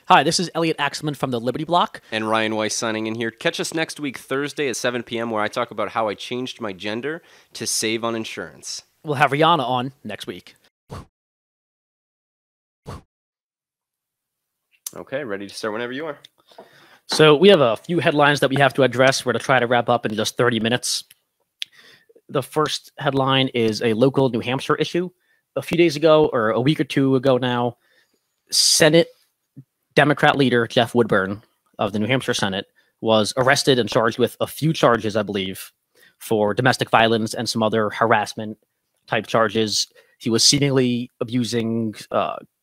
Hi, this is Elliot Axelman from the Liberty Block. And Ryan Weiss signing in here. Catch us next week, Thursday at 7 p.m., where I talk about how I changed my gender to save on insurance. We'll have Rihanna on next week. Okay, ready to start whenever you are. So we have a few headlines that we have to address. We're going to try to wrap up in just 30 minutes. The first headline is a local New Hampshire issue. A few days ago, or a week or two ago now, Senate Democrat leader Jeff Woodburn of the New Hampshire Senate was arrested and charged with a few charges, I believe, for domestic violence and some other harassment type charges. He was seemingly abusing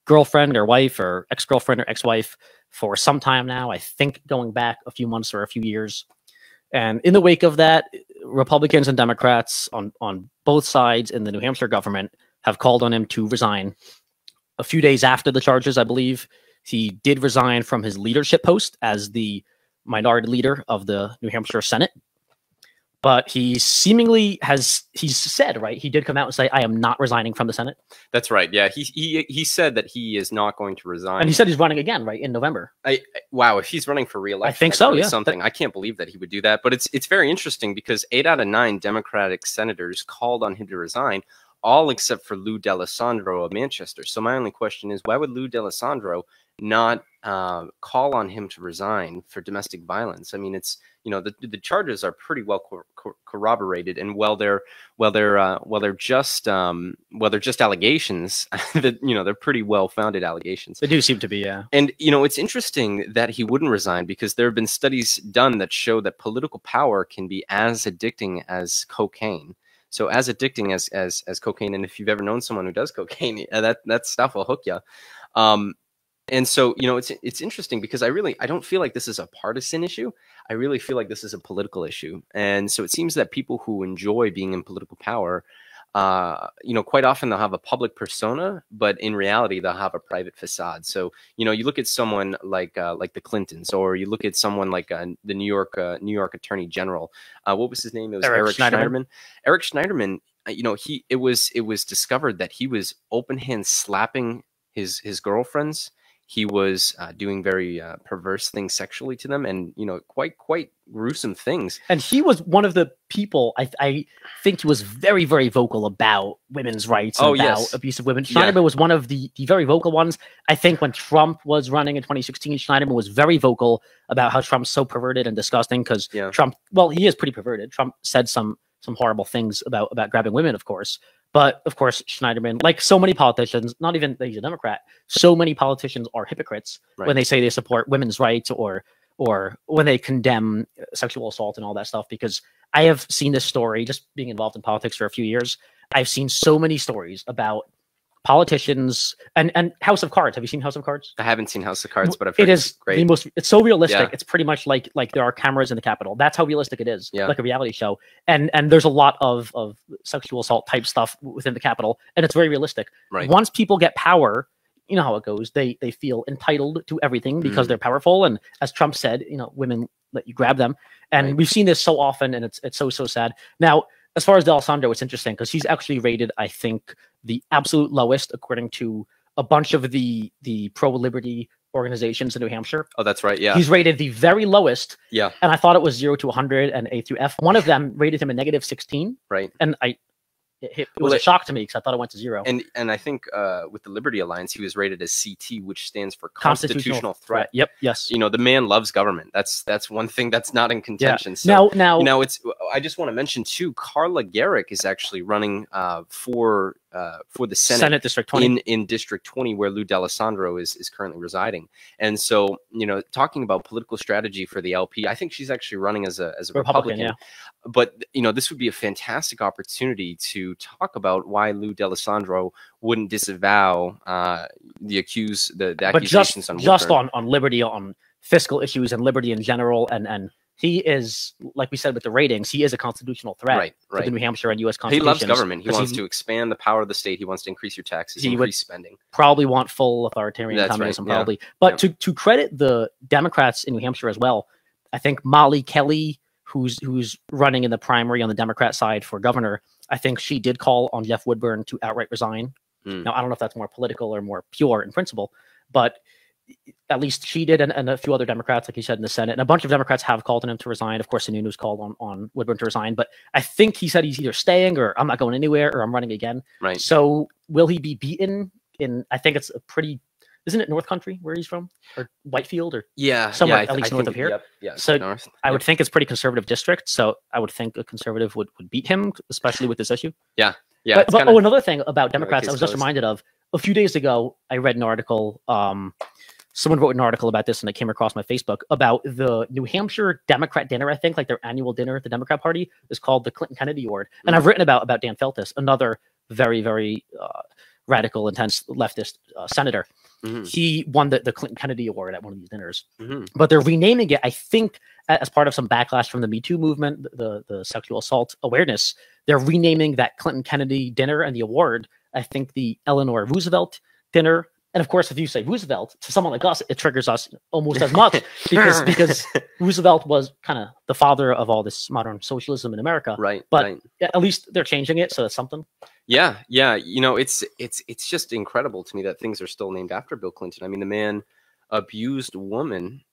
girlfriend or wife or ex-girlfriend or ex-wife for some time now, I think going back a few months or a few years. And in the wake of that, Republicans and Democrats on both sides in the New Hampshire government have called on him to resign. A few days after the charges, I believe, he did resign from his leadership post as the minority leader of the New Hampshire Senate. But he seemingly he's said, right, he did come out and say, I am not resigning from the Senate. That's right. Yeah, he said that he is not going to resign. And he said he's running again, right, in November. Wow, if he's running for re-election, I think so, yeah. Something. I can't believe that he would do that. But it's very interesting because 8 out of 9 Democratic senators called on him to resign, all except for Lou D'Alessandro of Manchester. So my only question is, why would Lou D'Alessandro not call on him to resign for domestic violence? I mean, it's, you know, the charges are pretty well corroborated, and while they're just allegations, that, you know, they're pretty well founded allegations. They do seem to be, yeah. And you know, it's interesting that he wouldn't resign because there have been studies done that show that political power can be as addicting as cocaine. So as addicting as cocaine, and if you've ever known someone who does cocaine, that stuff will hook you. And so, you know, it's interesting because I don't feel like this is a partisan issue. I really feel like this is a political issue. And so it seems that people who enjoy being in political power, you know, quite often they'll have a public persona, but in reality, they'll have a private facade. So, you know, you look at someone like the Clintons, or you look at someone like the New York Attorney General. What was his name? It was Eric Schneiderman. Eric Schneiderman, you know, it was discovered that he was open hand slapping his girlfriends. He was doing very perverse things sexually to them, and, you know, quite gruesome things. And he was one of the people, I think he was very, very vocal about women's rights and about abuse of women. Schneiderman was one of the very vocal ones. I think when Trump was running in 2016, Schneiderman was very vocal about how Trump's so perverted and disgusting because Trump, well, he is pretty perverted. Trump said some horrible things about grabbing women, of course. But of course, Schneiderman, like so many politicians, not even that he's a Democrat, so many politicians are hypocrites when they say they support women's rights or when they condemn sexual assault and all that stuff. Because I have seen this story, just being involved in politics for a few years, I've seen so many stories about politicians and House of Cards. Have you seen House of Cards? I haven't seen House of Cards, but I've heard it's great. It's so realistic. It's pretty much like there are cameras in the Capitol. That's how realistic it is, like a reality show. And there's a lot of sexual assault type stuff within the Capitol, and it's very realistic. Right. Once people get power, you know how it goes. They feel entitled to everything because they're powerful. And as Trump said, you know, women let you grab them. And we've seen this so often, and it's so sad. Now, as far as D'Alessandro, it's interesting because he's actually rated, I think, the absolute lowest according to a bunch of the pro-liberty organizations in New Hampshire. Oh, that's right. Yeah. He's rated the very lowest. Yeah. And I thought it was 0 to 100 and A through F. One of them rated him a -16. Right. And it was a shock to me because I thought it went to 0. And I think with the Liberty Alliance, he was rated as CT, which stands for constitutional threat. Yep. Yes. You know, the man loves government. That's one thing that's not in contention. Yeah. So now, you know, I just want to mention too, Carla Gericke is actually running for the Senate District 20 in District 20, where Lou D'Alessandro is currently residing. And so, you know, talking about political strategy for the LP, I think she's actually running as a Republican. Yeah. But, you know, this would be a fantastic opportunity to talk about why Lou D'Alessandro wouldn't disavow the accusations on Woodburn. Just on liberty, on fiscal issues and liberty in general, and he is, like we said with the ratings, he is a constitutional threat to the New Hampshire and U.S. Constitution. He loves government. He wants to expand the power of the state. He wants to increase your taxes, increase spending. Probably want full authoritarian communism, probably. But to credit the Democrats in New Hampshire as well, I think Molly Kelly, who's running in the primary on the Democrat side for governor, I think she did call on Jeff Woodburn to outright resign. Now, I don't know if that's more political or more pure in principle, but At least she did, and a few other Democrats, like you said, in the Senate. And a bunch of Democrats have called on him to resign. Of course, Sununu's called on Woodburn to resign. But I think he said he's either staying or I'm not going anywhere or I'm running again. Right. So will he be beaten in, I think it's a pretty, isn't it North Country where he's from? Or Whitefield or somewhere at least north of here? Yep, yeah, so north. I would think it's pretty conservative district. So I would think a conservative would beat him, especially with this issue. Yeah. Yeah. But another thing about Democrats, I was just reminded of a few days ago, I read an article. Someone wrote an article about this and it came across my Facebook about the New Hampshire Democrat dinner. I think like their annual dinner at the Democrat Party is called the Clinton Kennedy Award. And I've written about Dan Feltus, another very, very radical, intense leftist senator. He won the Clinton Kennedy Award at one of these dinners. But they're renaming it, I think, as part of some backlash from the Me Too movement, the sexual assault awareness. They're renaming that Clinton Kennedy dinner and the award, I think, the Eleanor Roosevelt dinner. And of course, if you say Roosevelt to someone like us, it triggers us almost as much because Roosevelt was kind of the father of all this modern socialism in America. Right. But at least they're changing it, so that's something. Yeah, yeah. You know, it's just incredible to me that things are still named after Bill Clinton. I mean, the man abused women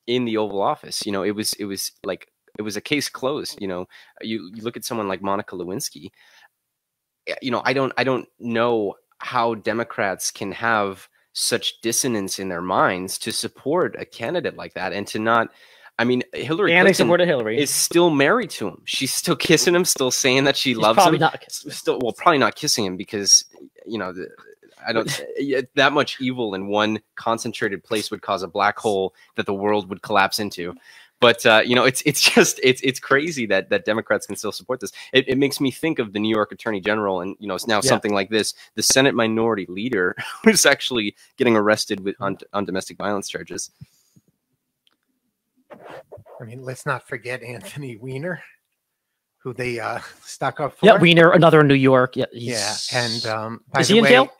in the Oval Office. You know, it was a case closed. You know, you look at someone like Monica Lewinsky. You know, I don't know how Democrats can have such dissonance in their minds to support a candidate like that and to not. I mean, Hillary Clinton is still married to him. She's still kissing him, still saying that she loves him. Probably not kissing him because, you know, I don't that much evil in one concentrated place would cause a black hole that the world would collapse into. But you know, it's crazy that Democrats can still support this. It makes me think of the New York Attorney General, and you know, it's now something like this: the Senate Minority Leader who's actually getting arrested on domestic violence charges. I mean, let's not forget Anthony Weiner, who they stuck up for. Yeah, Weiner, another in New York. Yeah, and is he in jail?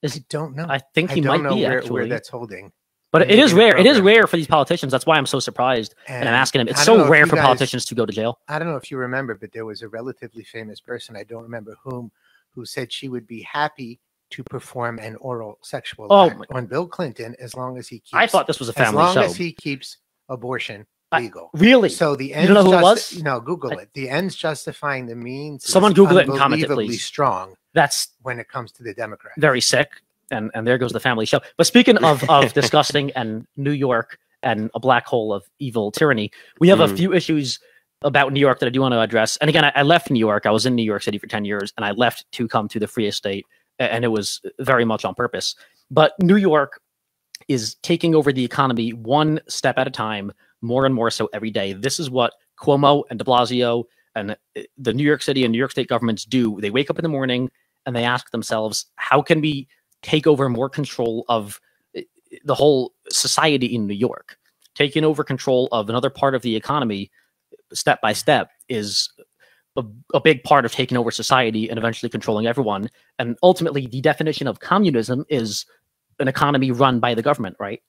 I don't know. I think he might be actually. Where that's holding. But it is rare. It is rare for these politicians. That's why I'm so surprised. And I'm asking him. It's so rare for politicians to go to jail. I don't know if you remember, but there was a relatively famous person, I don't remember whom, who said she would be happy to perform an oral sexual act on Bill Clinton as long as he keeps. I thought this was a family show. As long as he keeps abortion legal. Really? So the ends. You know who it was? You know, Google it. The ends justifying the means. Someone Google it and comment it, please. Strong. That's when it comes to the Democrats. Very sick. And there goes the family show. But speaking of disgusting and New York and a black hole of evil tyranny, we have a few issues about New York that I do want to address. And again, I left New York. I was in New York City for 10 years, and I left to come to the Free Estate, and it was very much on purpose. But New York is taking over the economy one step at a time, more and more so every day. This is what Cuomo and de Blasio and the New York City and New York State governments do. They wake up in the morning and they ask themselves, how can we take over more control of the whole society in New York? Taking over control of another part of the economy step by step is a big part of taking over society and eventually controlling everyone. And ultimately, the definition of communism is an economy run by the government, right?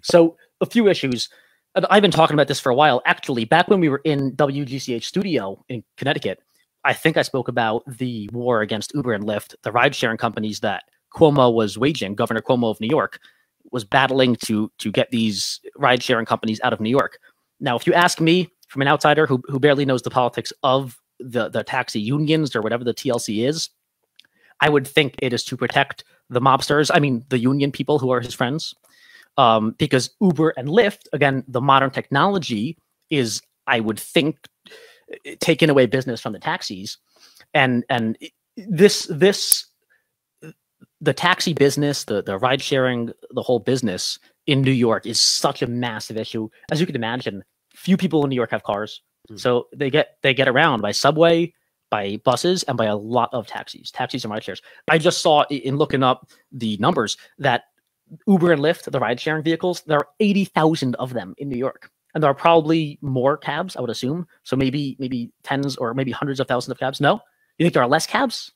So a few issues. And I've been talking about this for a while. Actually, back when we were in WGCH studio in Connecticut, I think I spoke about the war against Uber and Lyft, the ride-sharing companies that Cuomo was waging. Governor Cuomo of New York was battling to get these ride-sharing companies out of New York. Now, if you ask me, from an outsider who barely knows the politics of the taxi unions or whatever the TLC is, I would think it is to protect the mobsters. I mean, the union people who are his friends, because Uber and Lyft, again, the modern technology is, I would think, taking away business from the taxis, and the taxi business, the ride sharing, the whole business in New York is such a massive issue. As you can imagine, few people in New York have cars. So they get around by subway, by buses, and by a lot of taxis and ride shares. I just saw in looking up the numbers that Uber and Lyft, the ride sharing vehicles, there are 80,000 of them in New York. And there are probably more cabs, I would assume. So maybe tens or maybe hundreds of thousands of cabs. No? You think there are less cabs?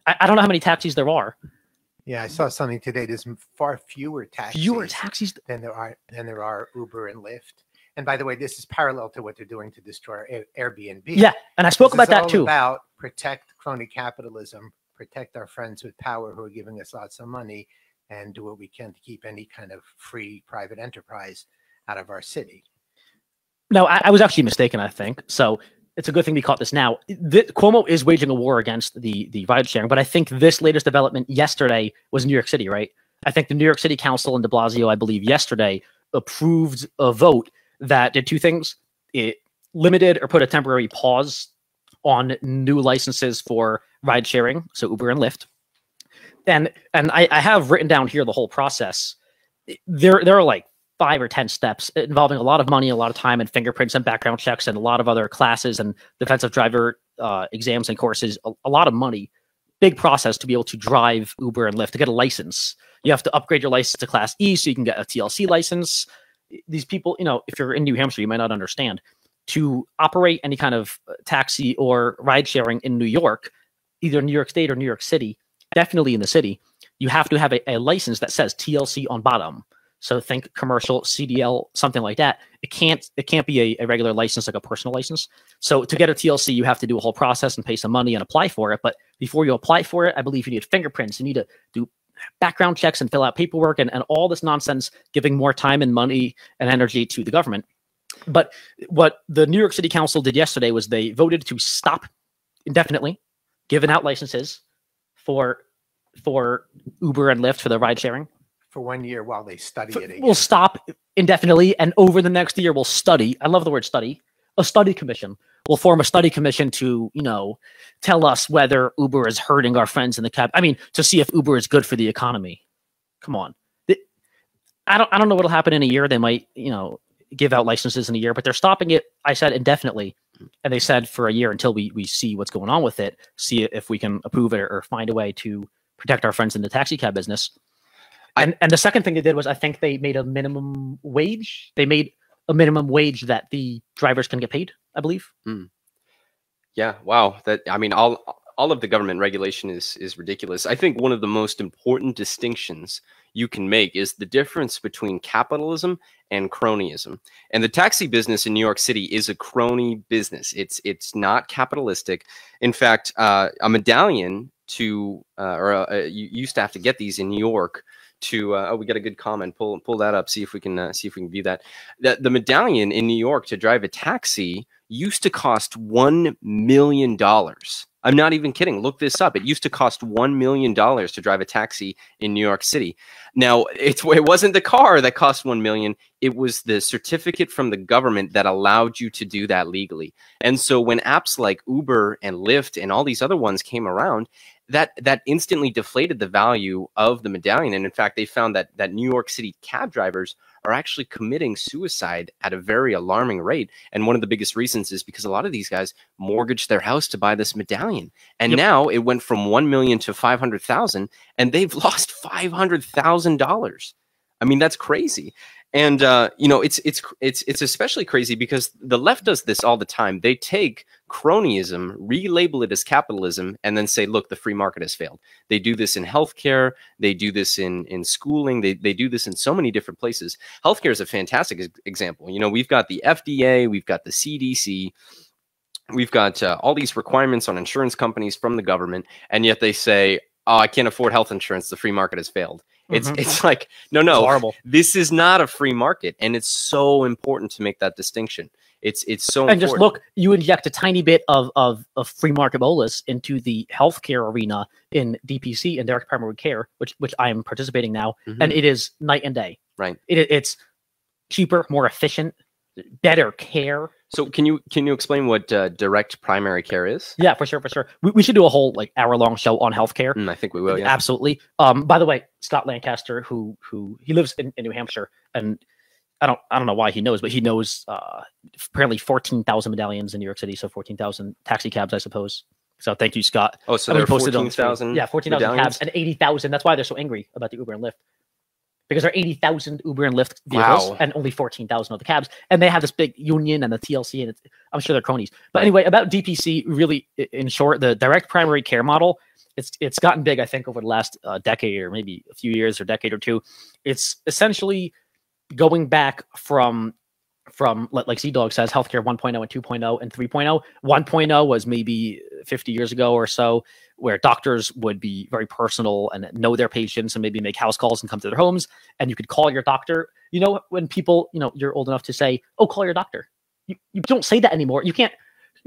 I don't know how many taxis there are. Yeah, I saw something today. There's far fewer taxis than there are Uber and Lyft. And by the way, this is parallel to what they're doing to destroy Airbnb. Yeah, and I spoke about that too. About protect crony capitalism, protect our friends with power who are giving us lots of money, and do what we can to keep any kind of free private enterprise out of our city. No, I was actually mistaken, I think. So it's a good thing we caught this now. Cuomo is waging a war against the ride sharing, but I think this latest development yesterday was New York City, right? I think the New York City Council and de Blasio, I believe yesterday, approved a vote that did two things. It limited or put a temporary pause on new licenses for ride sharing, so Uber and Lyft. And I have written down here the whole process. There are like 5 or 10 steps involving a lot of money, a lot of time, and fingerprints and background checks, and a lot of other classes and defensive driver exams and courses. A lot of money. Big process to be able to drive Uber and Lyft, to get a license. You have to upgrade your license to Class E so you can get a TLC license. These people, if you're in New Hampshire, you might not understand. To operate any kind of taxi or ride sharing in New York, either New York State or New York City, definitely in the city, you have to have a license that says TLC on bottom. So think commercial, CDL, something like that. It can't be a regular license, like a personal license. So to get a TLC, you have to do a whole process and pay some money and apply for it. But before you apply for it, I believe you need fingerprints. You need to do background checks and fill out paperwork and all this nonsense, giving more time and money and energy to the government. But what the New York City Council did yesterday was they voted to stop indefinitely giving out licenses for Uber and Lyft for the ride sharing. For 1 year while they study it again. We'll stop indefinitely, and over the next year we'll study. I love the word study. A study commission. We'll form a study commission to, tell us whether Uber is hurting our friends in the cab. I mean, to see if Uber is good for the economy. Come on. I don't know what'll happen in a year. They might, give out licenses in a year, but they're stopping it, I said, indefinitely. And they said for a year until we see what's going on with it, see if we can approve it or find a way to protect our friends in the taxi cab business. And the second thing they did was, I think they made a minimum wage. They made a minimum wage that the drivers can get paid, I believe. Yeah. Wow. All of the government regulation is ridiculous. I think one of the most important distinctions you can make is the difference between capitalism and cronyism. And the taxi business in New York City is a crony business. It's not capitalistic. In fact, a medallion you used to have to get these in New York to we got a good comment. Pull that up. See if we can view that. The medallion in New York to drive a taxi used to cost $1 million. I'm not even kidding. Look this up. It used to cost $1 million to drive a taxi in New York City. Now, it wasn't the car that cost $1 million. It was the certificate from the government that allowed you to do that legally. And so when apps like Uber and Lyft and all these other ones came around, that instantly deflated the value of the medallion. And in fact, they found that New York City cab drivers are actually committing suicide at a very alarming rate. And one of the biggest reasons is because a lot of these guys mortgaged their house to buy this medallion. And now it went from 1 million to 500,000, and they've lost $500,000. I mean, that's crazy. And it's especially crazy because the left does this all the time. They take cronyism, relabel it as capitalism, and then say, look, the free market has failed. They do this in healthcare. They do this in schooling. They do this in so many different places. Healthcare is a fantastic example. We've got the FDA, we've got the CDC, we've got all these requirements on insurance companies from the government, and yet they say, oh, I can't afford health insurance. The free market has failed. It's like, no, horrible. This is not a free market. And it's so important to make that distinction. It's so important. And just look, you inject a tiny bit of free market bolus into the healthcare arena in DPC and direct primary care, which I am participating now. And it is night and day. Right. It's cheaper, more efficient, better care. So can you explain what direct primary care is? Yeah, for sure. We should do a whole hour-long show on healthcare. I think we will. Yeah, absolutely. By the way, Scott Lancaster, who he lives in New Hampshire, and I don't know why he knows, but he knows apparently 14,000 medallions in New York City, so 14,000 taxi cabs, I suppose. So thank you, Scott. Oh, so there are 14,000. Yeah, 14,000 cabs and 80,000. That's why they're so angry about the Uber and Lyft. Because there are 80,000 Uber and Lyft vehicles and only 14,000 of the cabs. And they have this big union and the TLC, and I'm sure they're cronies. But anyway, about DPC, really, in short, the direct primary care model, it's gotten big, I think, over the last decade or maybe a few years or decade or two. It's essentially going back from like Z-Dog says, healthcare 1.0 and 2.0 and 3.0. 1.0 was maybe 50 years ago or so, where doctors would be very personal and know their patients and maybe make house calls and come to their homes. And you could call your doctor. You know, when people, you know, you're old enough to say, oh, call your doctor. You don't say that anymore. You can't.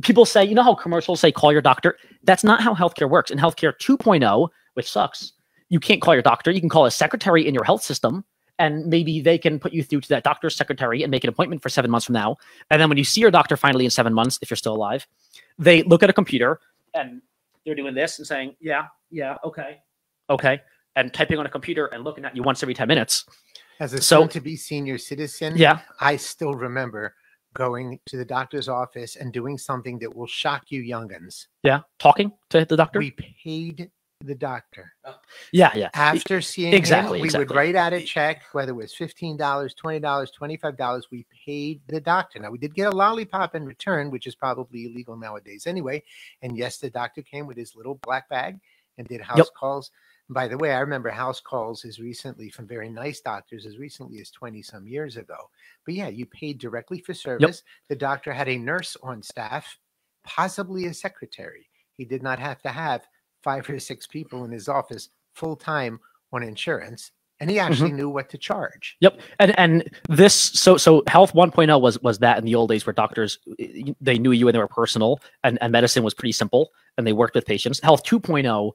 People say, you know how commercials say, call your doctor? That's not how healthcare works. In healthcare 2.0, which sucks, you can't call your doctor. You can call a secretary in your health system, and maybe they can put you through to that doctor's secretary and make an appointment for 7 months from now. And then when you see your doctor finally in 7 months, if you're still alive, they look at a computer and they're doing this and saying, yeah, okay, and typing on a computer and looking at you once every 10 minutes. As a soon-to-be senior citizen, I still remember going to the doctor's office and doing something that will shock you young'uns. Yeah, talking to the doctor? We paid the doctor. Yeah. After seeing him, we would write out a check, whether it was $15, $20, $25. We paid the doctor. Now, we did get a lollipop in return, which is probably illegal nowadays anyway. And yes, the doctor came with his little black bag and did house calls. By the way, I remember house calls as recently from very nice doctors as recently as 20 some years ago. But yeah, you paid directly for service. The doctor had a nurse on staff, possibly a secretary. He did not have to have 5 or 6 people in his office full time on insurance. And he actually knew what to charge. And this, so health 1.0 was that in the old days where doctors, they knew you and they were personal, and medicine was pretty simple and they worked with patients. Health 2.0,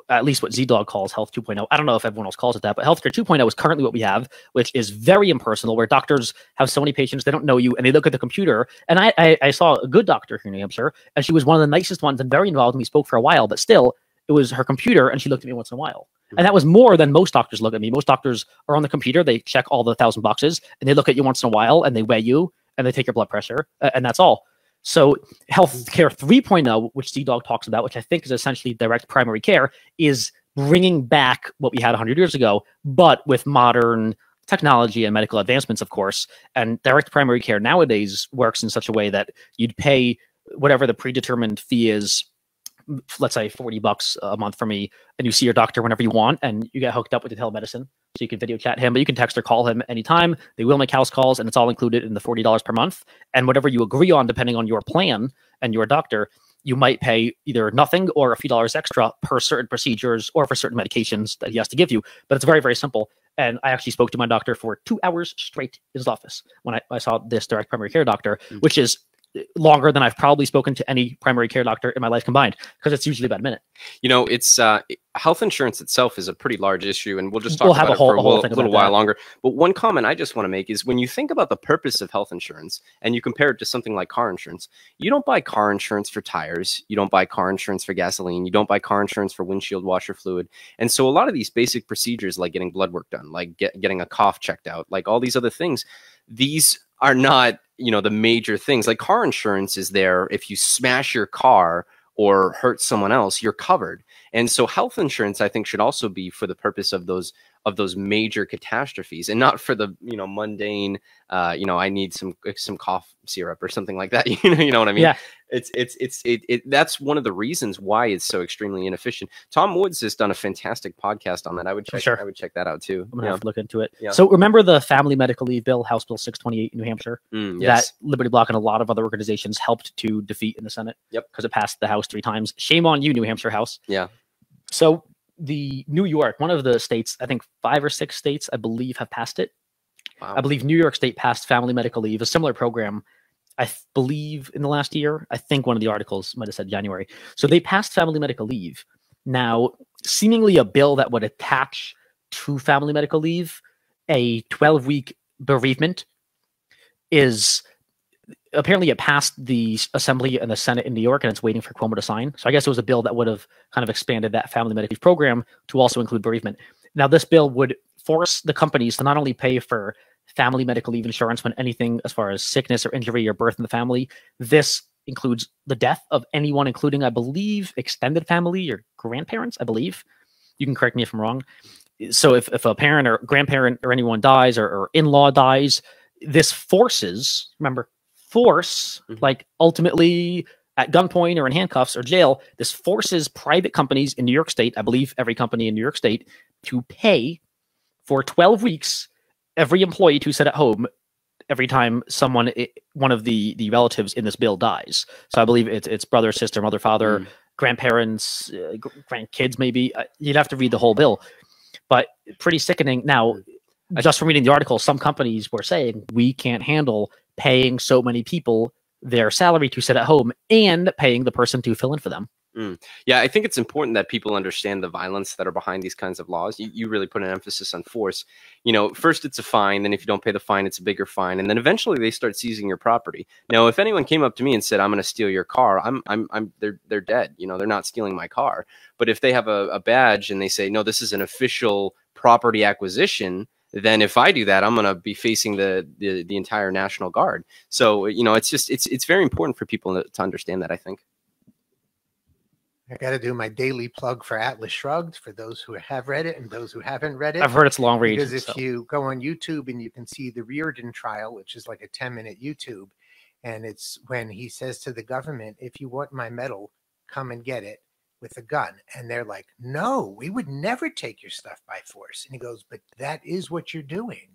at least what ZDogg calls health 2.0. I don't know if everyone else calls it that, but healthcare 2.0 is currently what we have, which is very impersonal, where doctors have so many patients, they don't know you, and they look at the computer. And I saw a good doctor here in New Hampshire, and she was one of the nicest ones and very involved, and we spoke for a while, but still, it was her computer, and she looked at me once in a while. And that was more than most doctors look at me. Most doctors are on the computer, they check all the 1,000 boxes, and they look at you once in a while, and they weigh you, and they take your blood pressure, and that's all. So healthcare 3.0, which ZDogg talks about, which I think is essentially direct primary care, is bringing back what we had 100 years ago, but with modern technology and medical advancements, of course. And direct primary care nowadays works in such a way that you'd pay whatever the predetermined fee is, let's say $40 a month for me, and you see your doctor whenever you want, and you get hooked up with the telemedicine. So you can video chat him, but you can text or call him anytime. They will make house calls, and it's all included in the $40 per month. And whatever you agree on, depending on your plan and your doctor, you might pay either nothing or a few dollars extra per certain procedures or for certain medications that he has to give you. But it's very, very simple. And I actually spoke to my doctor for 2 hours straight in his office when I saw this direct primary care doctor, which is longer than I've probably spoken to any primary care doctor in my life combined, because it's usually about a minute. You know, it's health insurance itself is a pretty large issue, and we'll just talk about it for a little while longer. But one comment I just want to make is, when you think about the purpose of health insurance and you compare it to something like car insurance, you don't buy car insurance for tires, you don't buy car insurance for gasoline, you don't buy car insurance for windshield washer fluid. And so a lot of these basic procedures, like getting blood work done, like getting a cough checked out, like all these other things, these are not, you know, the major things. Like car insurance is there if you smash your car or hurt someone else, you're covered. And so health insurance, I think, should also be for the purpose of those major catastrophes, and not for the, you know, mundane, you know, I need some cough syrup or something like that. You know what I mean? Yeah. That's one of the reasons why it's so extremely inefficient. Tom Woods has done a fantastic podcast on that. I would check that out too. I'm gonna have to look into it. Yeah. So remember the Family Medical Leave Bill, House Bill 628 in New Hampshire, yes, that Liberty Block and a lot of other organizations helped to defeat in the Senate. Yep. Because it passed the House 3 times. Shame on you, New Hampshire House. Yeah. So the New York, one of the states, I think 5 or 6 states, I believe, have passed it. Wow. I believe New York State passed family medical leave, a similar program, I believe, in the last year. I think one of the articles might have said January. So they passed family medical leave. Now, seemingly a bill that would attach to family medical leave a 12-week bereavement is... Apparently it passed the Assembly and the Senate in New York, and it's waiting for Cuomo to sign. So I guess it was a bill that would have kind of expanded that family medical leave program to also include bereavement. Now, this bill would force the companies to not only pay for family medical leave insurance when anything as far as sickness or injury or birth in the family, this includes the death of anyone, including, I believe, extended family or grandparents, I believe. You can correct me if I'm wrong. So if a parent or grandparent or anyone dies or in-law dies, this forces, remember, like ultimately at gunpoint or in handcuffs or jail, this forces private companies in New York State, I believe every company in New York State, to pay for 12 weeks every employee to sit at home every time one of the relatives in this bill dies. So I believe it's brother, sister, mother, father, grandparents, grandkids, maybe. You'd have to read the whole bill, but pretty sickening. Now, just from reading the article, some companies were saying we can't handle paying so many people their salary to sit at home and paying the person to fill in for them. Yeah, I think it's important that people understand the violence that are behind these kinds of laws. You really put an emphasis on force. You know, first it's a fine, then if you don't pay the fine, it's a bigger fine, and then eventually they start seizing your property. Now, if anyone came up to me and said, "I'm going to steal your car," they're dead. You know, they're not stealing my car. But if they have a badge and they say, "No, this is an official property acquisition," then if I do that, I'm going to be facing the entire National Guard. So, you know, it's very important for people to understand that, I think. I got to do my daily plug for Atlas Shrugged for those who have read it and those who haven't read it. I've heard it's long read. Because if you go on YouTube and you can see the Reardon trial, which is like a 10-minute YouTube, and it's when he says to the government, "If you want my medal, come and get it with a gun." And they're like, "No, we would never take your stuff by force." And he goes, "But that is what you're doing.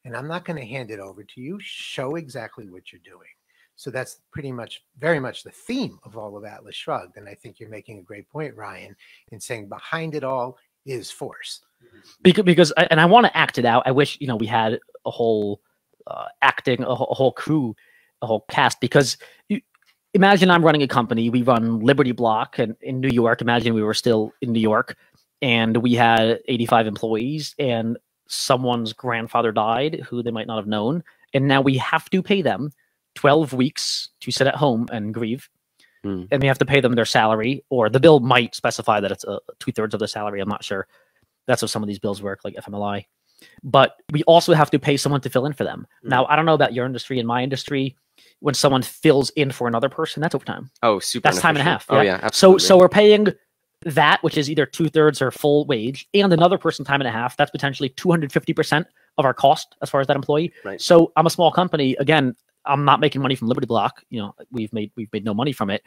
And I'm not going to hand it over to you. Show exactly what you're doing." So that's pretty much, very much the theme of all of Atlas Shrugged. And I think you're making a great point, Ryan, in saying behind it all is force. Because and I want to act it out. I wish, you know, we had a whole acting, a whole crew, a whole cast. Because imagine I'm running a company. We run Liberty Block and in New York. Imagine we were still in New York and we had 85 employees and someone's grandfather died who they might not have known. And now we have to pay them 12 weeks to sit at home and grieve. And we have to pay them their salary, or the bill might specify that it's 2/3 of the salary. I'm not sure. That's how some of these bills work, like FMLI. But we also have to pay someone to fill in for them. Now, I don't know about your industry. In my industry, when someone fills in for another person, that's overtime. Oh, super. That's time and a half. Yeah? Oh, yeah, absolutely. So we're paying that, which is either 2/3 or full wage, and another person time and a half. That's potentially 250% of our cost as far as that employee. Right. So I'm a small company. Again, I'm not making money from Liberty Block. You know, we've made no money from it.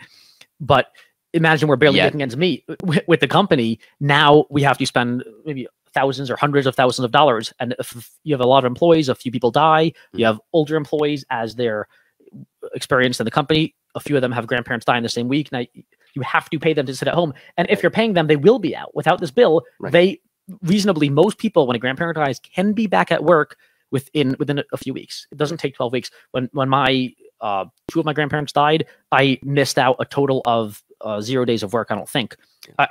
But imagine we're barely making ends meet with the company. Now we have to spend maybe thousands or hundreds of thousands of dollars. And if you have a lot of employees, a few people die. You have older employees as they're experienced in the company. A few of them have grandparents die in the same week. Now you have to pay them to sit at home. And if you're paying them, they will be out. Without this bill, they reasonably, most people, when a grandparent dies, can be back at work within a few weeks. It doesn't take 12 weeks. When my 2 of my grandparents died, I missed out a total of 0 days of work, I don't think.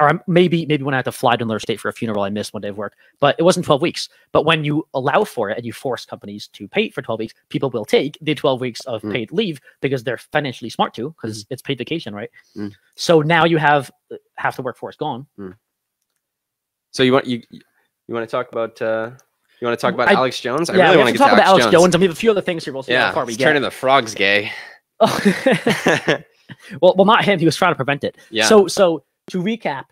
Or maybe when I had to fly to another state for a funeral, I missed 1 day of work. But it wasn't 12 weeks. But when you allow for it and you force companies to pay for 12 weeks, people will take the 12 weeks of paid leave because they're financially smart to, because it's paid vacation, right? So now you have half the workforce gone. So you want to talk about you want to talk about Alex Jones? I really want to get talk about Alex Jones. I mean, a few other things here. We'll see how far we get. Turning the frogs gay. well, not him. He was trying to prevent it. Yeah. So to recap,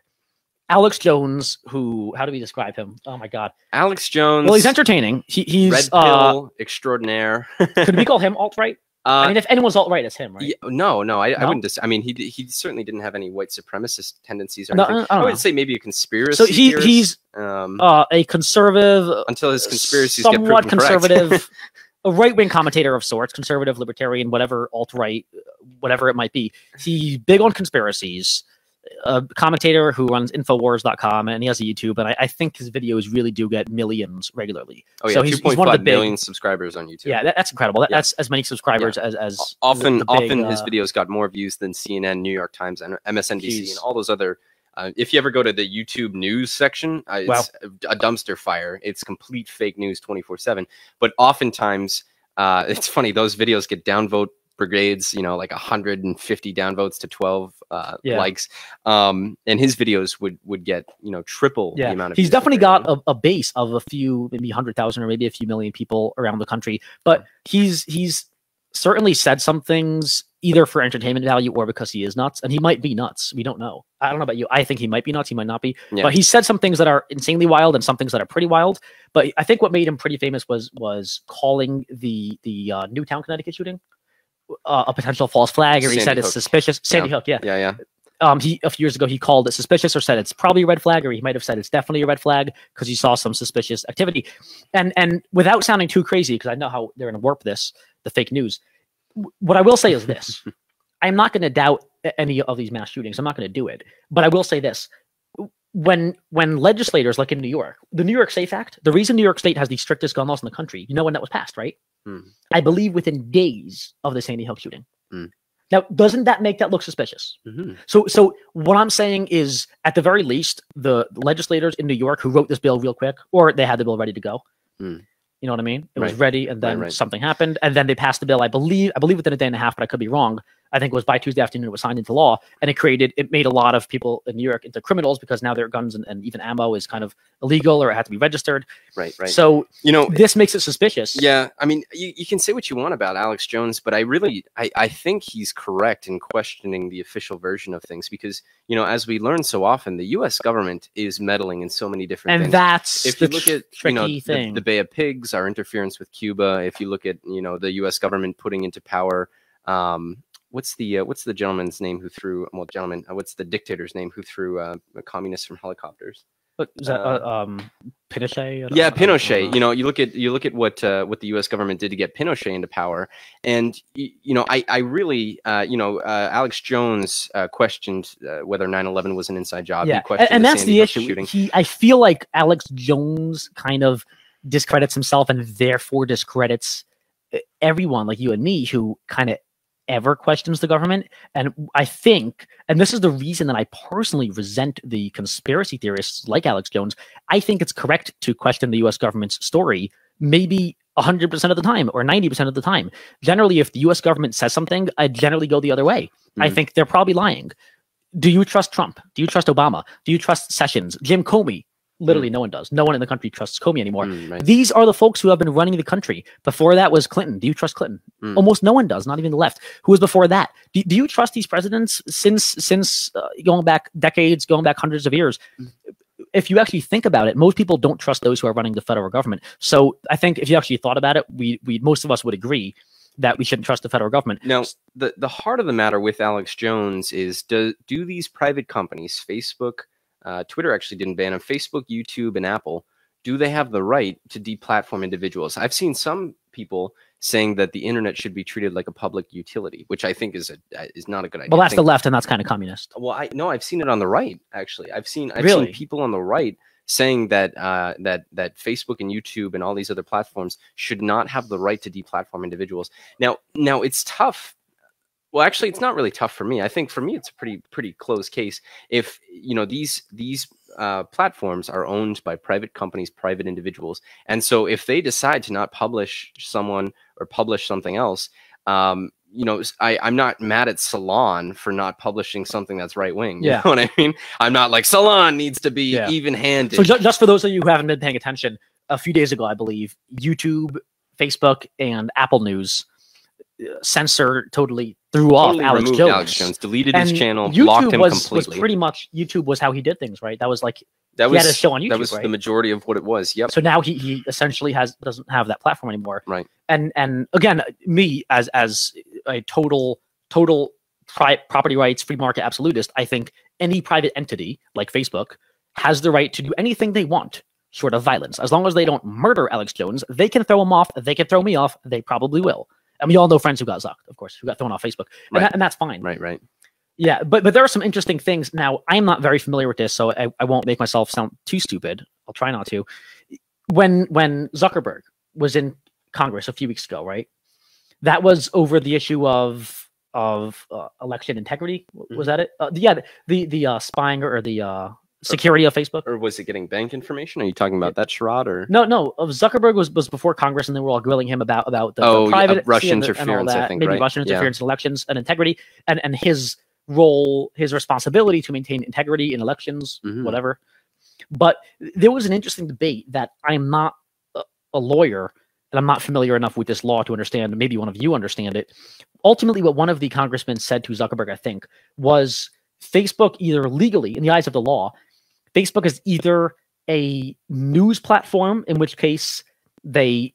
Alex Jones, how do we describe him? Oh my God. Alex Jones. Well, he's entertaining. He's red pill extraordinaire. Could we call him alt-right? I mean, if anyone's alt-right, it's him, right? Yeah, no, I wouldn't. I mean, he certainly didn't have any white supremacist tendencies or anything. I would say maybe a conspiracy. So he's a conservative until his conspiracies somewhat get proven conservative, a right-wing commentator of sorts, conservative, libertarian, whatever, alt-right, whatever it might be. He's big on conspiracies. A commentator who runs Infowars.com, and he has a YouTube, and I think his videos really do get millions regularly. Oh yeah, so he's 2.5 million subscribers on YouTube. Yeah, that's incredible. That's as many subscribers as often his videos got more views than CNN, New York Times, and MSNBC, and all those other. If you ever go to the YouTube news section, it's a dumpster fire. It's complete fake news 24/7. But oftentimes, it's funny, those videos get downvote brigades, you know, like 150 downvotes to 12 likes, and his videos would get, you know, triple the amount of. He's definitely got a base of a few, maybe 100,000 or maybe a few million people around the country, but he's certainly said some things either for entertainment value or because he is nuts, and he might be nuts. We don't know. I don't know about you. I think he might be nuts. He might not be, but he said some things that are insanely wild and some things that are pretty wild. But I think what made him pretty famous was calling the Newtown, Connecticut shooting a potential false flag, or he said it's suspicious. Sandy Hook, yeah. He a few years ago he called it suspicious, or said it's probably a red flag, or he might have said it's definitely a red flag because he saw some suspicious activity. And without sounding too crazy, because I know how they're going to warp the fake news. What I will say is this: I'm not going to doubt any of these mass shootings. I'm not going to do it. But I will say this. When legislators, like in New York, the New York SAFE Act, the reason New York State has the strictest gun laws in the country, you know when that was passed, right? I believe within days of the Sandy Hook shooting. Now, doesn't that make that look suspicious? So what I'm saying is, at the very least, the legislators in New York who wrote this bill real quick, or they had the bill ready to go. You know what I mean? It was ready, and then something happened, and then they passed the bill. I believe within a day and a half, but I could be wrong. I think it was by Tuesday afternoon it was signed into law, and it made a lot of people in New York into criminals because now their guns and even ammo is kind of illegal, or it had to be registered. Right. So this makes it suspicious. Yeah, I mean, you can say what you want about Alex Jones, but I think he's correct in questioning the official version of things because as we learn so often, the U.S. government is meddling in so many different things. And that's if you look at tricky thing. The Bay of Pigs, our interference with Cuba. If you look at the U.S. government putting into power. What's the gentleman's name who threw? Well, gentleman, what's the dictator's name who threw communists from helicopters? Was that Pinochet? Yeah, Pinochet. You look at what the U.S. government did to get Pinochet into power, and I really Alex Jones questioned whether 9/11 was an inside job. Yeah, he questioned and that's the issue. Shooting. I feel like Alex Jones kind of discredits himself and therefore discredits everyone like you and me who kind of ever questions the government. And I think, and this is the reason that I personally resent the conspiracy theorists like Alex Jones, I think it's correct to question the US government's story maybe 100% of the time or 90% of the time. Generally, if the US government says something, I generally go the other way. I think they're probably lying. Do you trust Trump? Do you trust Obama? Do you trust Sessions? Jim Comey? Literally no one does. No one in the country trusts Comey anymore. These are the folks who have been running the country. Before that was Clinton. Do you trust Clinton? Almost no one does, not even the left. Who was before that? Do you trust these presidents since going back decades, going back hundreds of years? If you actually think about it, most people don't trust those who are running the federal government. So I think if you actually thought about it, most of us would agree that we shouldn't trust the federal government. Now, the heart of the matter with Alex Jones is, do these private companies, Facebook, Twitter actually didn't ban them, Facebook, YouTube, and Apple, do they have the right to deplatform individuals? I've seen some people saying that the internet should be treated like a public utility, which I think is not a good idea. Well, that's the left, and that's kind of communist. Well, I've seen it on the right, actually. I've seen Really? people on the right saying that that Facebook and YouTube and all these other platforms should not have the right to deplatform individuals. Now it's tough. Well, actually, it's not really tough for me. I think for me, it's a pretty close case. If these platforms are owned by private companies, private individuals, and so if they decide to not publish someone or publish something else, I'm not mad at Salon for not publishing something that's right wing. You know what I mean? I'm not like Salon needs to be even-handed. So just for those of you who haven't been paying attention, a few days ago, I believe, YouTube, Facebook, and Apple News totally threw off Alex Jones. Deleted his channel, YouTube blocked him completely. Was pretty much YouTube was how he did things, right? That was like he had a show on YouTube. That was the majority of what it was. Yep. So now he essentially doesn't have that platform anymore. Right. And again, me as a total property rights, free market absolutist, I think any private entity like Facebook has the right to do anything they want, short of violence. As long as they don't murder Alex Jones, they can throw him off. They can throw me off. They probably will. And we all know friends who got zucked, of course, who got thrown off Facebook. And that's fine. Right. Yeah, but there are some interesting things. Now, I'm not very familiar with this, so I won't make myself sound too stupid. I'll try not to. When Zuckerberg was in Congress a few weeks ago, right? That was over the issue of election integrity. Was that it? The spying or the security of Facebook. Or was it getting bank information? Are you talking about that charade? Or no? Zuckerberg was before Congress, and they were all grilling him about the private Russian interference. I think maybe Russian interference in elections and integrity, and his role, his responsibility to maintain integrity in elections, whatever. But there was an interesting debate that I'm not a lawyer and I'm not familiar enough with this law to understand. Maybe one of you understand it. Ultimately, what one of the congressmen said to Zuckerberg, I think, was Facebook either legally, in the eyes of the law, Facebook is either a news platform, in which case they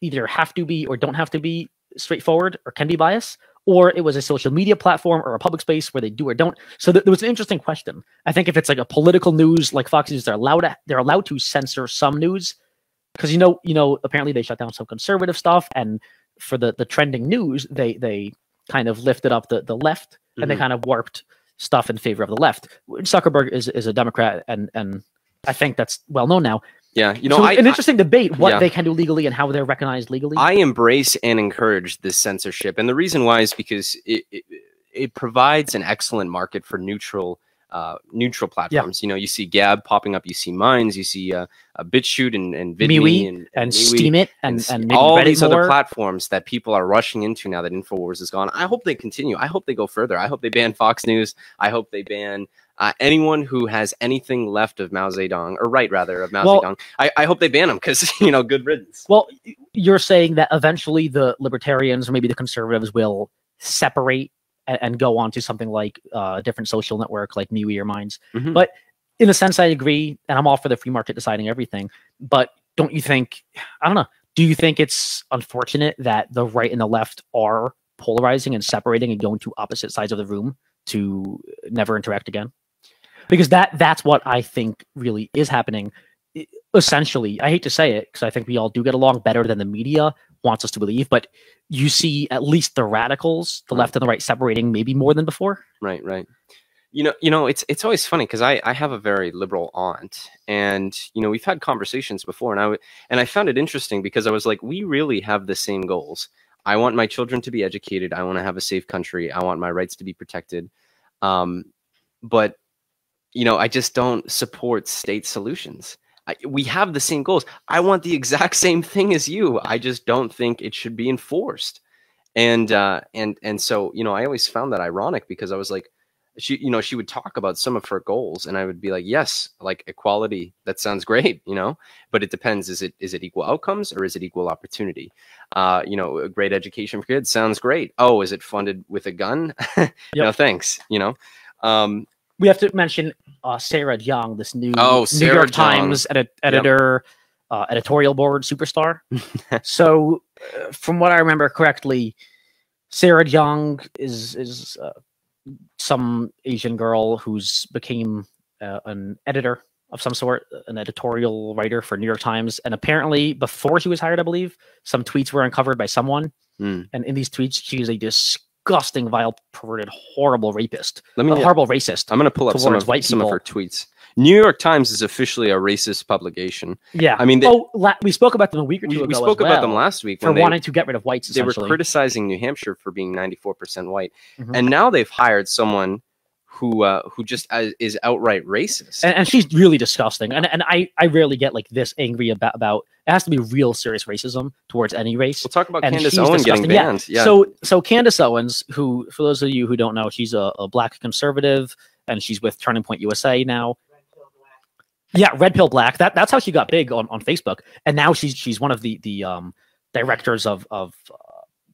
either have to be or don't have to be straightforward or can be biased, or it was a social media platform or a public space where they do or don't. So there was an interesting question. I think if it's like a political news like Fox News, they're allowed to censor some news because apparently they shut down some conservative stuff, and for the trending news they kind of lifted up the left and they kind of warped stuff in favor of the left. Zuckerberg is a Democrat, and I think that's well known now. Yeah, you know, so an interesting debate what they can do legally and how they're recognized legally. I embrace and encourage this censorship, and the reason why is because it provides an excellent market for neutral platforms. You know, you see Gab popping up, you see Minds, you see BitChute and VidMe and Steemit and maybe all Reddit these more. other platforms that people are rushing into now that InfoWars is gone. I hope they continue. I hope they go further. I hope they ban Fox News. I hope they ban anyone who has anything left of Mao Zedong, or right rather of Mao Zedong. I hope they ban them because, you know, good riddance. Well, you're saying that eventually the libertarians or maybe the conservatives will separate and go on to something like a different social network like MeWe or Minds. But in a sense, I agree, and I'm all for the free market deciding everything. But don't you think, I don't know, do you think it's unfortunate that the right and the left are polarizing and separating and going to opposite sides of the room to never interact again? Because that's what I think really is happening. Essentially, I hate to say it because I think we all do get along better than the media wants us to believe, but you see at least the radicals, the left and the right, separating maybe more than before. Right. You know, it's always funny because I have a very liberal aunt, and you know, we've had conversations before, and I found it interesting because I was like, we really have the same goals. I want my children to be educated. I want to have a safe country. I want my rights to be protected. But you know, I just don't support state solutions. We have the same goals. I want the exact same thing as you. I just don't think it should be enforced. And so, you know, I always found that ironic because I was like, she would talk about some of her goals, and I would be like, yes, like equality, that sounds great, you know, but it depends. Is it equal outcomes or is it equal opportunity? You know, a great education for kids sounds great. Oh, is it funded with a gun? No, thanks. You know, we have to mention Sarah Jeong, this new New York Times editor, editorial board superstar. So, from what I remember correctly, Sarah Jeong is some Asian girl who's became an editor of some sort, an editorial writer for New York Times. And apparently, before she was hired, I believe, some tweets were uncovered by someone. And in these tweets, she is a disgusting, vile, perverted, horrible rapist. Horrible racist. I'm going to pull up some of her tweets. New York Times is officially a racist publication. Yeah. I mean, we spoke about them a week or two ago. We spoke about them last week for wanting to get rid of whites. They were criticizing New Hampshire for being 94% white, and now they've hired someone who just is outright racist. And she's really disgusting. And I rarely get like this angry about. It has to be real serious racism towards any race. We'll talk about Candace Owens getting banned. Yeah. So Candace Owens, who, for those of you who don't know, she's a black conservative, and she's with Turning Point USA now. Yeah, Red Pill Black. That's how she got big on Facebook, and now she's one of the directors of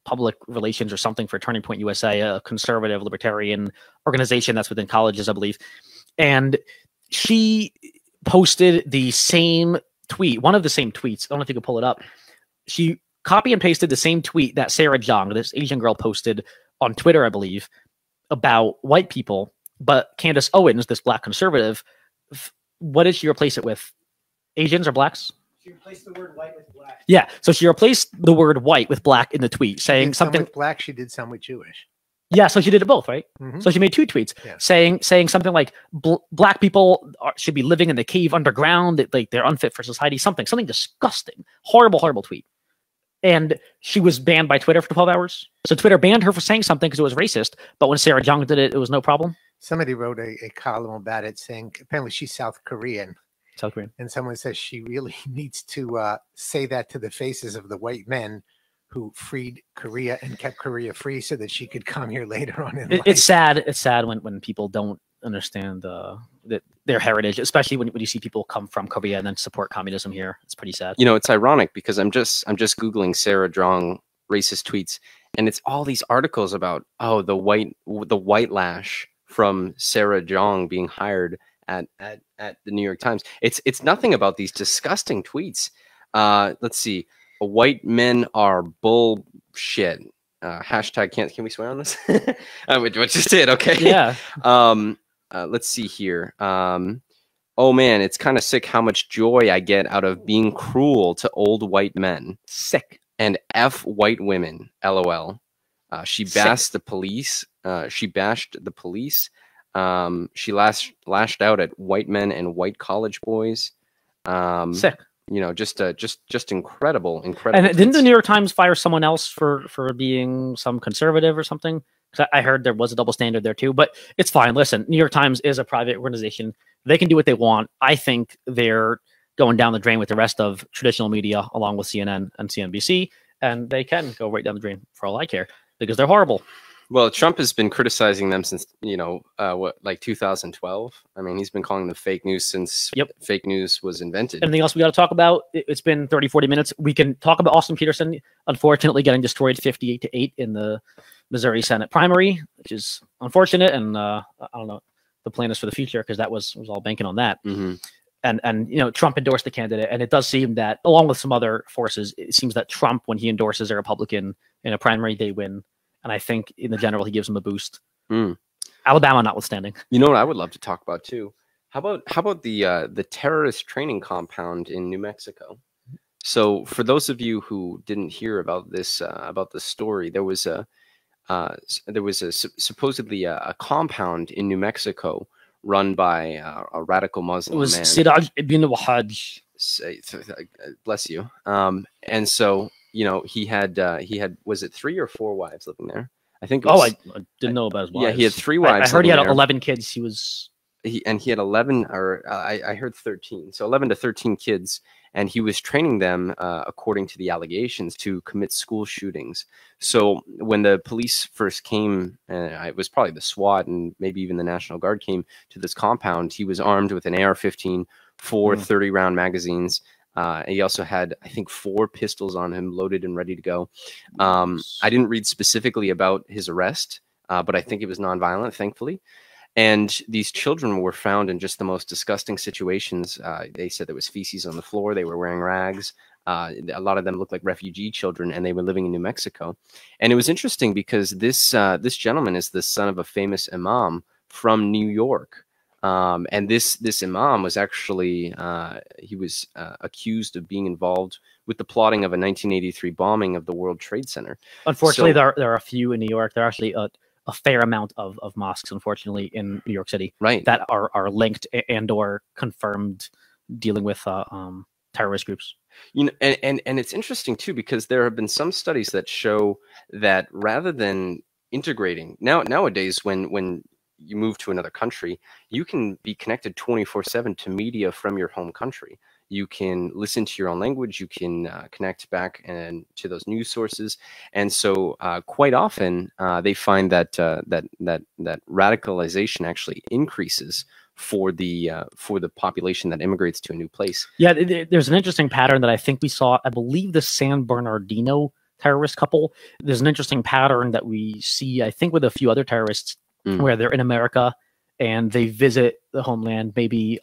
public relations or something for Turning Point USA, a conservative libertarian organization that's within colleges, I believe. And she posted the same tweet, one of the same tweets. I don't know if you can pull it up. She copy and pasted the same tweet that Sarah Jeong, this Asian girl, posted on Twitter, I believe, about white people. But Candace Owens, this black conservative, what did she replace it with? Asians or blacks? She replaced the word white with black. Yeah, so she replaced the word white with black in the tweet, saying something with black. She did some with Jewish. Yeah, so she did it both, right? So she made two tweets saying something like black people should be living in the cave underground, that like they're unfit for society, something disgusting, horrible tweet. And she was banned by Twitter for 12 hours. So Twitter banned her for saying something because it was racist. But when Sarah Jeong did it, it was no problem. Somebody wrote a column about it saying apparently she's South Korean. And someone says she really needs to say that to the faces of the white men who freed Korea and kept Korea free so that she could come here later on in life. It's sad. It's sad when people don't understand their heritage, especially when you see people come from Korea and then support communism here. It's pretty sad. You know, it's ironic because I'm just Googling Sarah Jeong racist tweets, and it's all these articles about the white lash from Sarah Jeong being hired at the New York Times. It's nothing about these disgusting tweets. Let's see. White men are bullshit. Hashtag can we swear on this? What just did? Okay. Yeah. Let's see here. Oh man, it's kind of sick how much joy I get out of being cruel to old white men. Sick. And F white women. LOL. She bashed the police. She lashed out at white men and white college boys. Sick. You know, just incredible. And didn't the New York Times fire someone else for being some conservative or something? Because I heard there was a double standard there too. But it's fine. Listen, New York Times is a private organization. They can do what they want. I think they're going down the drain with the rest of traditional media, along with CNN and CNBC, and they can go right down the drain for all I care because they're horrible. Well, Trump has been criticizing them since, like 2012. I mean, he's been calling them fake news since fake news was invented. Anything else we got to talk about? It's been 30, 40 minutes. We can talk about Austin Peterson, unfortunately getting destroyed 58-8 in the Missouri Senate primary, which is unfortunate. And I don't know, the plan is for the future because that was all banking on that. Mm-hmm. And Trump endorsed the candidate. And it does seem that, along with some other forces, it seems that Trump, when he endorses a Republican in a primary, they win. And I think in the general, he gives them a boost. Alabama notwithstanding. You know what I would love to talk about too? How about the terrorist training compound in New Mexico? So for those of you who didn't hear about this story, there was supposedly a compound in New Mexico run by a radical Muslim man. It was man. Siraj ibn Wahaj. Bless you. And so, he had was it 3 or 4 wives living there? I think. It was, I didn't know about his wives. Yeah, he had 3 wives. I heard he had there. 11 kids. He had 11, or I heard 13. So 11 to 13 kids, and he was training them, according to the allegations, to commit school shootings. So when the police first came, it was probably the SWAT and maybe even the National Guard came to this compound. He was armed with an AR-15, 4 30-round magazines. He also had, I think, 4 pistols on him, loaded and ready to go. I didn't read specifically about his arrest, but I think it was nonviolent, thankfully. And these children were found in just the most disgusting situations. They said there was feces on the floor. They were wearing rags. A lot of them looked like refugee children, and they were living in New Mexico. And it was interesting because this gentleman is the son of a famous imam from New York. And this imam was actually accused of being involved with the plotting of a 1983 bombing of the World Trade Center. Unfortunately, there are a few in New York. There are actually a fair amount of mosques, unfortunately, in New York City, right, that are linked and or confirmed dealing with terrorist groups. And it's interesting too, because there have been some studies that show that rather than integrating nowadays, when you move to another country, you can be connected 24/7 to media from your home country. You can listen to your own language. You can connect back and to those news sources. And so quite often they find that that radicalization actually increases for the population that immigrates to a new place. Yeah, there's an interesting pattern that I think we saw. I believe the San Bernardino terrorist couple. There's an interesting pattern that we see, I think, with a few other terrorists, where they're in America and they visit the homeland, maybe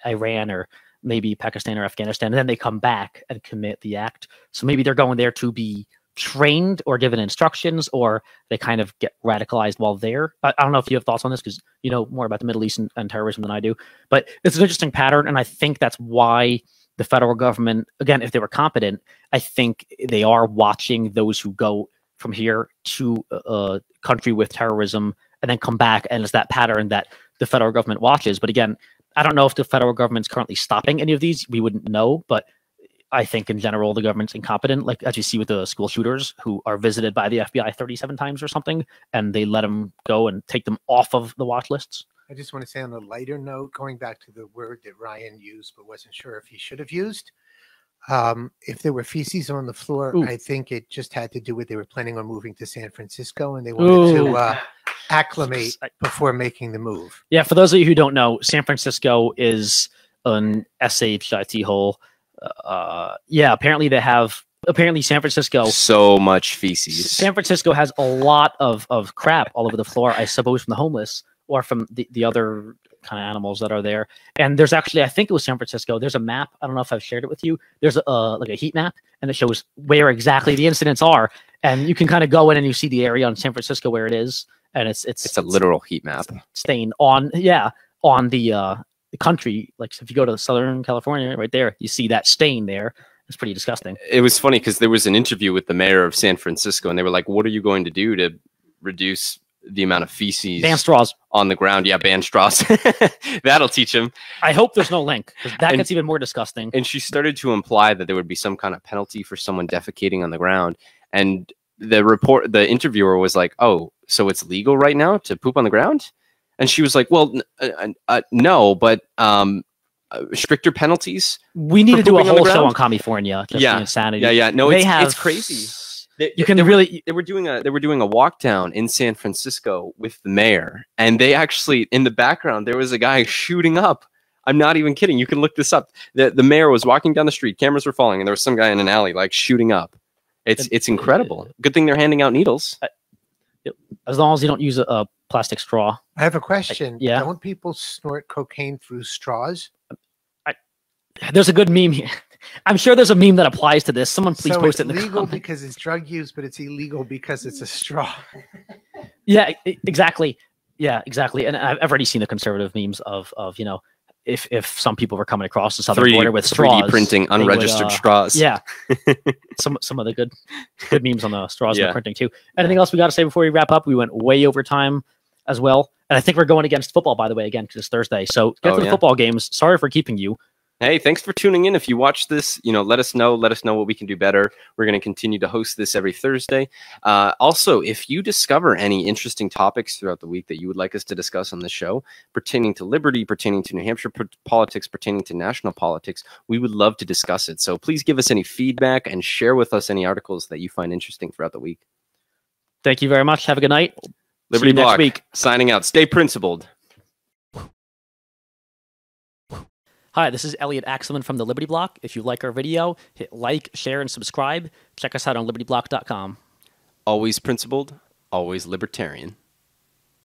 Iran or maybe Pakistan or Afghanistan, and then they come back and commit the act. So maybe they're going there to be trained or given instructions, or they kind of get radicalized while there. I don't know if you have thoughts on this, because you know more about the Middle East and terrorism than I do, but it's an interesting pattern. And I think that's why the federal government, again, if they were competent, I think they are watching those who go from here to a country with terrorism and then come back. And it's that pattern that the federal government watches. But again, I don't know if the federal government's currently stopping any of these. We wouldn't know, but I think in general, the government's incompetent. Like as you see with the school shooters who are visited by the FBI 37 times or something, and they let them go and take them off of the watch lists. I just want to say on a lighter note, going back to the word that Ryan used, but wasn't sure if he should have used. If there were feces on the floor, I think it just had to do with they were planning on moving to San Francisco and they wanted to acclimate before making the move. Yeah, for those of you who don't know, San Francisco is an SHIT hole. Yeah, apparently they have. Apparently, San Francisco so much feces. San Francisco has a lot of crap all over the floor, I suppose, from the homeless or from the other kind of animals that are there. And there's actually, I think it was San Francisco. There's a map. I don't know if I've shared it with you. There's like a heat map, and it shows where exactly the incidents are. And you can kind of go in and you see the area on San Francisco where it is, and it's a literal heat map stain on the country. Like if you go to Southern California, right there, you see that stain there. It's pretty disgusting. It was funny because there was an interview with the mayor of San Francisco, and they were like, "What are you going to do to reduce the amount of feces ban straws on the ground?" Yeah, ban straws. That'll teach him. I hope there's no link, because that gets even more disgusting. And she started to imply that there would be some kind of penalty for someone defecating on the ground. And the interviewer was like, "Oh, so it's legal right now to poop on the ground?" And she was like, "Well, no, but stricter penalties." We need to do a whole show on California. Just the insanity. Yeah. No, it's crazy. They were doing a walk down in San Francisco with the mayor, and they actually, in the background, there was a guy shooting up. I'm not even kidding. You can look this up. The mayor was walking down the street, cameras were falling, and there was some guy in an alley like shooting up. It's incredible. Good thing they're handing out needles. As long as you don't use a plastic straw. I have a question. Yeah. Don't people snort cocaine through straws? There's a good meme here. I'm sure there's a meme that applies to this. Someone please post it in the comments. It's legal because it's drug use, but it's illegal because it's a straw. Yeah, exactly. Yeah, exactly. And I've already seen the conservative memes of you know, if some people were coming across the southern border with straws, 3D printing unregistered straws. Yeah, some of the good memes on the straws and the printing too. Anything else we got to say before we wrap up? We went way over time as well, and I think we're going against football, by the way, again, because it's Thursday. So get to the football games. Sorry for keeping you. Hey, thanks for tuning in. If you watch this, let us know. Let us know what we can do better. We're going to continue to host this every Thursday. Also, if you discover any interesting topics throughout the week that you would like us to discuss on the show, pertaining to liberty, pertaining to New Hampshire politics, pertaining to national politics, we would love to discuss it. So please give us any feedback and share with us any articles that you find interesting throughout the week. Thank you very much. Have a good night. Liberty Block, next week. Signing out. Stay principled. Hi, this is Elliot Axelman from the Liberty Block. If you like our video, hit like, share, and subscribe. Check us out on libertyblock.com. Always principled, always libertarian.